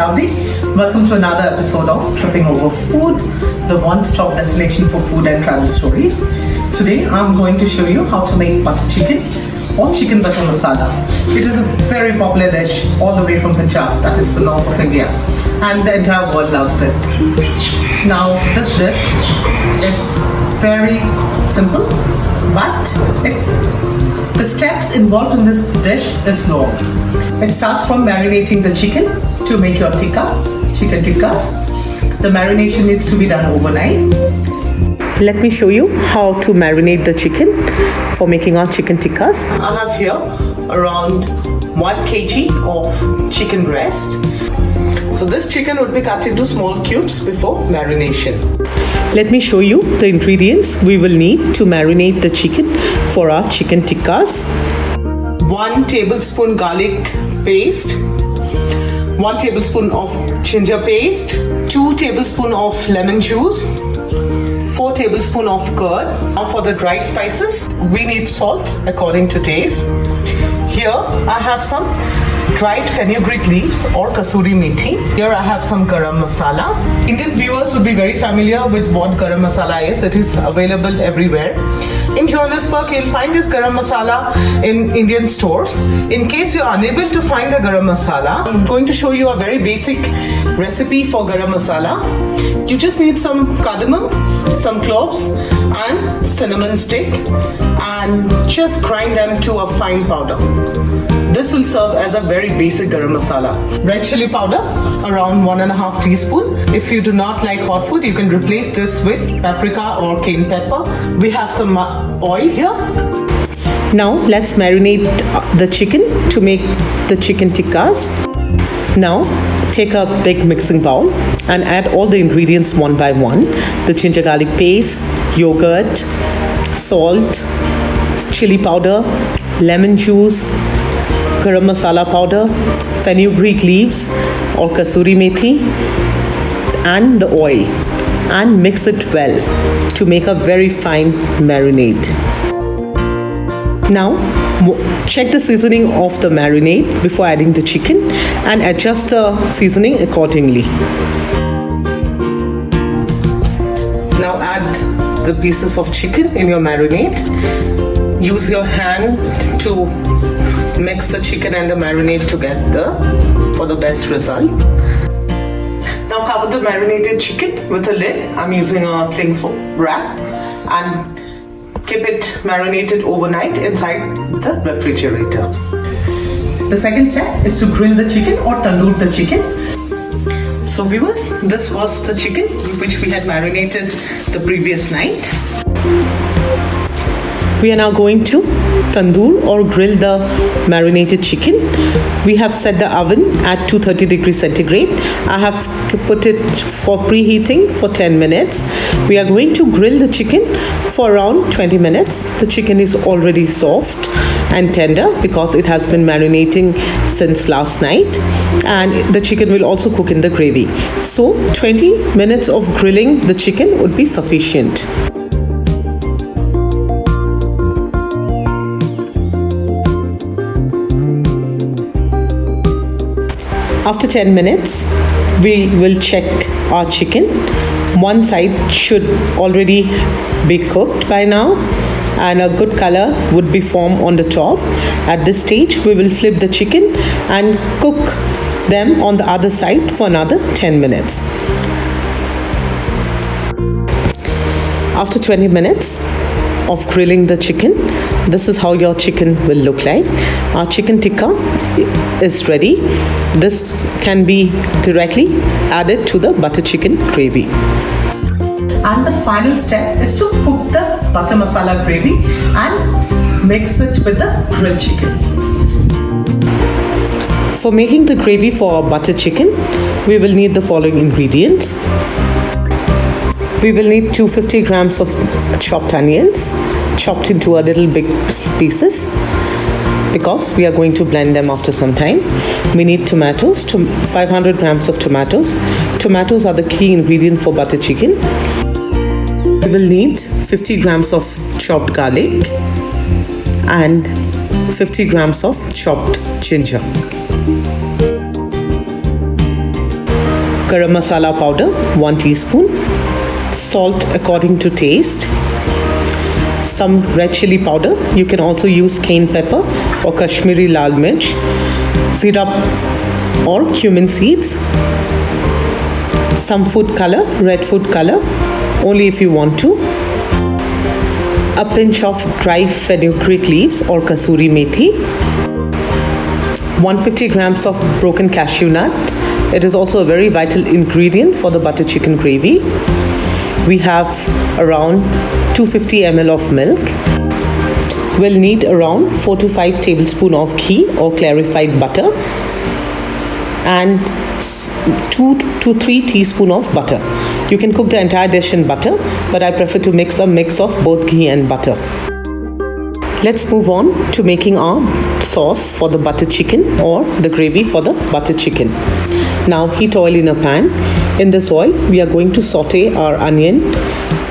Punjabi. Welcome to another episode of Tripping Over Food, the one-stop destination for food and travel stories. Today I'm going to show you how to make butter chicken or chicken butter masala. It is a very popular dish all the way from Punjab, that is the north of India, and the entire world loves it. Now this dish is very simple, but the steps involved in this dish is long. It starts from marinating the chicken to make your chicken tikkas. The marination needs to be done overnight. Let me show you how to marinate the chicken for making our chicken tikkas. I have here around 1 kg of chicken breast. So this chicken would be cut into small cubes before marination. Let me show you the ingredients we will need to marinate the chicken for our chicken tikkas. 1 tablespoon garlic paste, 1 tablespoon of ginger paste, 2 tablespoons of lemon juice, 4 tablespoons of curd. Now for the dry spices, we need salt according to taste. Here I have some dried fenugreek leaves or kasuri methi. Here I have some garam masala. Indian viewers would be very familiar with what garam masala is. It is available everywhere. In Johannesburg, you'll find this garam masala in Indian stores. In case you're unable to find the garam masala, I'm going to show you a very basic recipe for garam masala. You just need some cardamom, some cloves and cinnamon stick, and just grind them to a fine powder. This will serve as a very basic garam masala. Red chili powder, around 1.5 teaspoon. If you do not like hot food, you can replace this with paprika or cayenne pepper. We have some oil here. Now let's marinate the chicken to make the chicken tikkas. Now take a big mixing bowl and add all the ingredients one by one. The ginger garlic paste, yogurt, salt, chili powder, lemon juice, garam masala powder, fenugreek leaves or kasuri methi, and the oil, and mix it well to make a very fine marinade. Now check the seasoning of the marinade before adding the chicken and adjust the seasoning accordingly. Now add the pieces of chicken in your marinade. Use your hand to mix the chicken and the marinade together for the best result. Now cover the marinated chicken with a lid. I'm using a cling foam wrap and keep it marinated overnight inside the refrigerator. The second step is to grill the chicken or tandoor the chicken. So viewers, this was the chicken which we had marinated the previous night. We are now going to tandoor or grill the marinated chicken. We have set the oven at 230 degrees centigrade. I have put it for preheating for 10 minutes. We are going to grill the chicken for around 20 minutes. The chicken is already soft and tender because it has been marinating since last night, and the chicken will also cook in the gravy. So 20 minutes of grilling the chicken would be sufficient. After 10 minutes, we will check our chicken. One side should already be cooked by now, and a good color would be formed on the top. At this stage, we will flip the chicken and cook them on the other side for another 10 minutes. After 20 minutes of grilling the chicken, this is how your chicken will look like. Our chicken tikka is ready. This can be directly added to the butter chicken gravy. And the final step is to cook the butter masala gravy and mix it with the grilled chicken. For making the gravy for our butter chicken, we will need the following ingredients. We will need 250 grams of chopped onions, chopped into a little big pieces, because we are going to blend them after some time. We need tomatoes, 500 grams of tomatoes. Tomatoes are the key ingredient for butter chicken. We will need 50 grams of chopped garlic and 50 grams of chopped ginger. garam masala powder 1 teaspoon, salt according to taste, some red chili powder. You can also use cayenne pepper or Kashmiri lal mirch, syrup or cumin seeds, some food color, red food color, only if you want to, a pinch of dry fenugreek leaves or kasuri methi, 150 grams of broken cashew nut. It is also a very vital ingredient for the butter chicken gravy. We have around 250 ml of milk. We'll need around 4 to 5 tablespoons of ghee or clarified butter and 2 to 3 teaspoons of butter. You can cook the entire dish in butter, but I prefer to mix a mix of both ghee and butter. Let's move on to making our sauce for the butter chicken or the gravy for the butter chicken. Now heat oil in a pan. In this oil, we are going to saute our onion,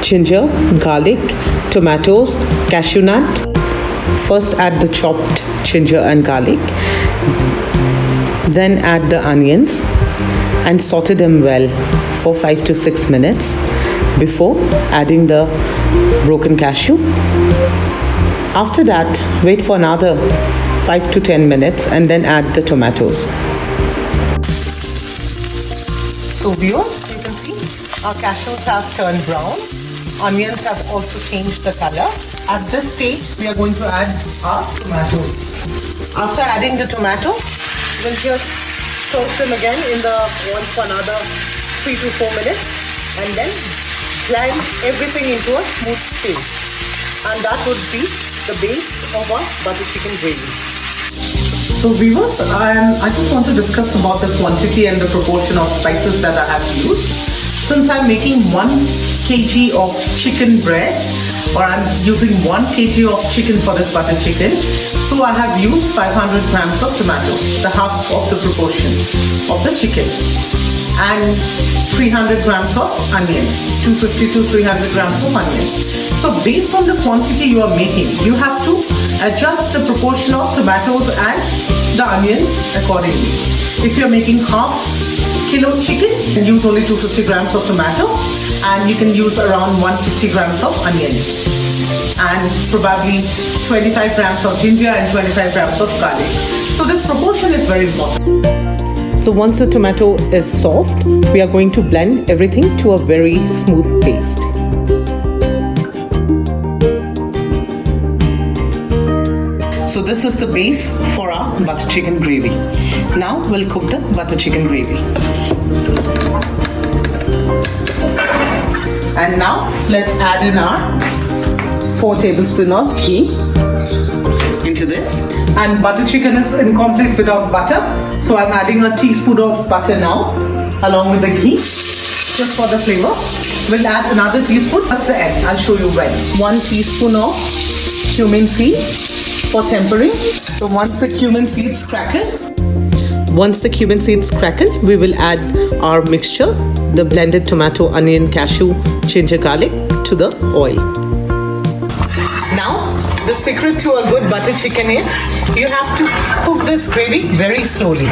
ginger, garlic, tomatoes, cashew nut. First add the chopped ginger and garlic. Then add the onions and saute them well for 5 to 6 minutes before adding the broken cashew. After that, wait for another 5 to 10 minutes and then add the tomatoes. So viewers, you can see our cashews have turned brown. Onions have also changed the color. At this stage, we are going to add our tomatoes. After adding the tomatoes, we'll just toast them again in the oil for another 3 to 4 minutes and then blend everything into a smooth paste. And that would be the base of our butter chicken gravy. So viewers, I just want to discuss about the quantity and the proportion of spices that I have used. Since I'm making 1 kg of chicken breast, or I'm using 1 kg of chicken for this butter chicken, so I have used 500 grams of tomato, the half of the proportion of the chicken, and 300 grams of onion, 250 to 300 grams of onion. So based on the quantity you are making, you have to adjust the proportion of tomatoes and the onions accordingly. If you're making half kilo chicken, you can use only 250 grams of tomato and you can use around 150 grams of onion and probably 25 grams of ginger and 25 grams of garlic. So this proportion is very important. So once the tomato is soft, we are going to blend everything to a very smooth paste. So this is the base for our butter chicken gravy. Now we'll cook the butter chicken gravy. And now let's add in our 4 tablespoons of ghee into this. And butter chicken is incomplete without butter. So I'm adding a teaspoon of butter now along with the ghee just for the flavor. We'll add another teaspoon. That's the end. I'll show you when. 1 teaspoon of cumin seeds for tempering. So once the cumin seeds crackle, we will add our mixture, the blended tomato, onion, cashew, ginger, garlic to the oil. Now, the secret to a good butter chicken is you have to cook this gravy very slowly.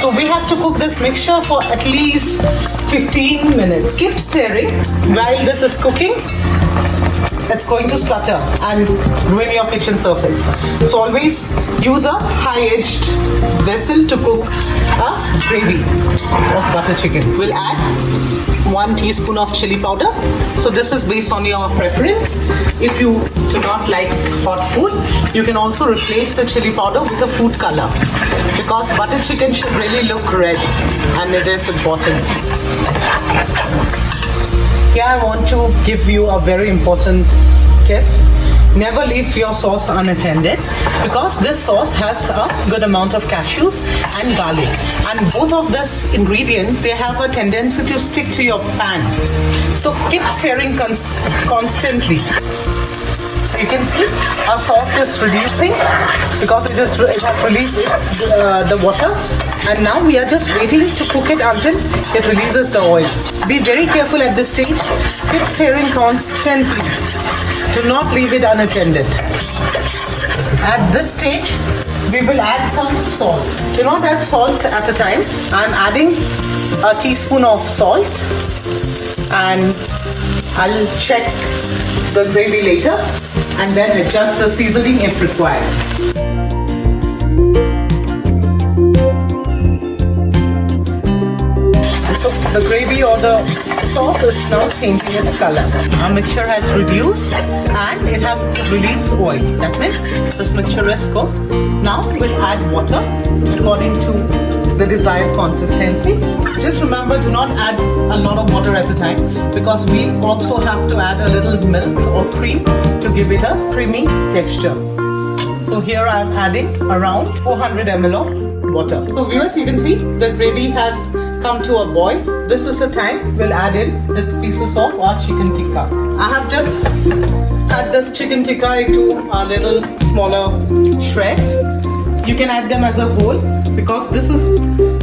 So we have to cook this mixture for at least 15 minutes. Keep stirring while this is cooking. It's going to splutter and ruin your kitchen surface. So always use a high-edged vessel to cook a gravy of butter chicken. We'll add 1 teaspoon of chili powder. So this is based on your preference. If you do not like hot food, you can also replace the chili powder with a food color, because butter chicken should really look red and it is important. Here I want to give you a very important tip. Never leave your sauce unattended, because this sauce has a good amount of cashew and garlic, and both of these ingredients, they have a tendency to stick to your pan. So keep stirring constantly. you can see our sauce is reducing because it has released the water, and now we are just waiting to cook it until it releases the oil. Be very careful at this stage. Keep stirring constantly. Do not leave it unattended. At this stage, we will add some salt. Do not add salt at a time. I'm adding a teaspoon of salt, and I'll check the gravy later and then adjust the seasoning if required. So the gravy or the sauce is now changing its color. Our mixture has reduced and it has released oil. That means this mixture is cooked. Now we'll add water according to the desired consistency. Just remember, do not add a lot of water at a time because we also have to add a little milk or cream to give it a creamy texture. So here I'm adding around 400 ml of water. So viewers, you can see the gravy has come to a boil. This is the time we'll add in the pieces of our chicken tikka. I have just cut this chicken tikka into a little smaller shreds. You can add them as a whole because this is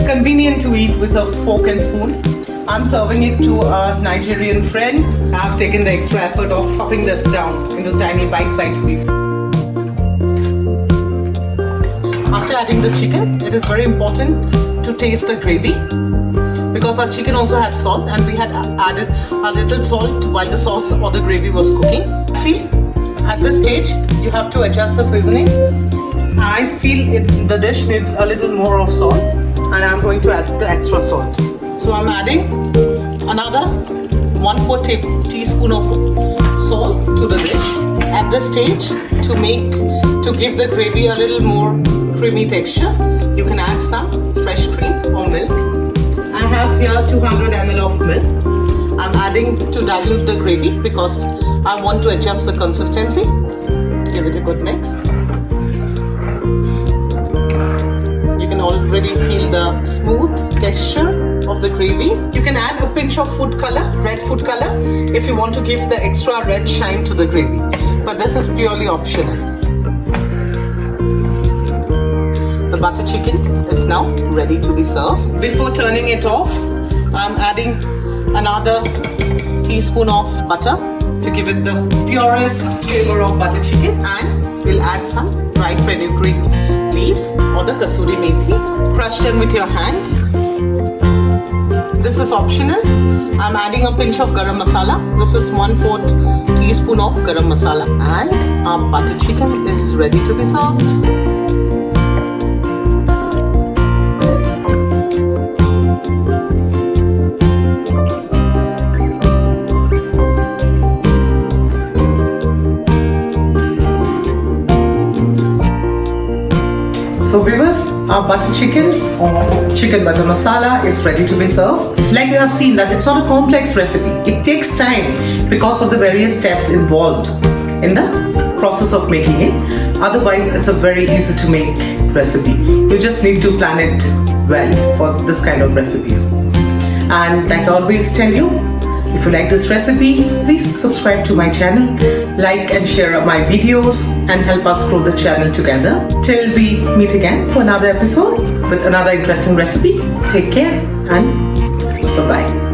convenient to eat with a fork and spoon. I'm serving it to a Nigerian friend. I've taken the extra effort of chopping this down into tiny bite-sized pieces. After adding the chicken, it is very important to taste the gravy because our chicken also had salt and we had added a little salt while the sauce or the gravy was cooking. At this stage, you have to adjust the seasoning. I feel the dish needs a little more of salt and I'm going to add the extra salt. So I'm adding another 1/4 teaspoon of salt to the dish. At this stage, to give the gravy a little more creamy texture, you can add some fresh cream or milk. I have here 200 ml of milk. I'm adding to dilute the gravy because I want to adjust the consistency. Give it a good mix. You can already feel the smooth texture of the gravy. You can add a pinch of food color, red food color, if you want to give the extra red shine to the gravy. But this is purely optional. The butter chicken is now ready to be served. Before turning it off, I'm adding another teaspoon of butter to give it the purest flavor of butter chicken, and we'll add some dried fenugreek leaves or the kasuri methi. Crush them with your hands. This is optional. I'm adding a pinch of garam masala. This is 1/4 teaspoon of garam masala, and our butter chicken is ready to be served. So viewers, our butter chicken or chicken butter masala is ready to be served. Like you have seen that it's not a complex recipe. It takes time because of the various steps involved in the process of making it. Otherwise, it's a very easy to make recipe. You just need to plan it well for this kind of recipes. And like I always tell you, if you like this recipe, please subscribe to my channel, like and share my videos, and help us grow the channel together. Till we meet again for another episode with another interesting recipe. Take care and bye-bye.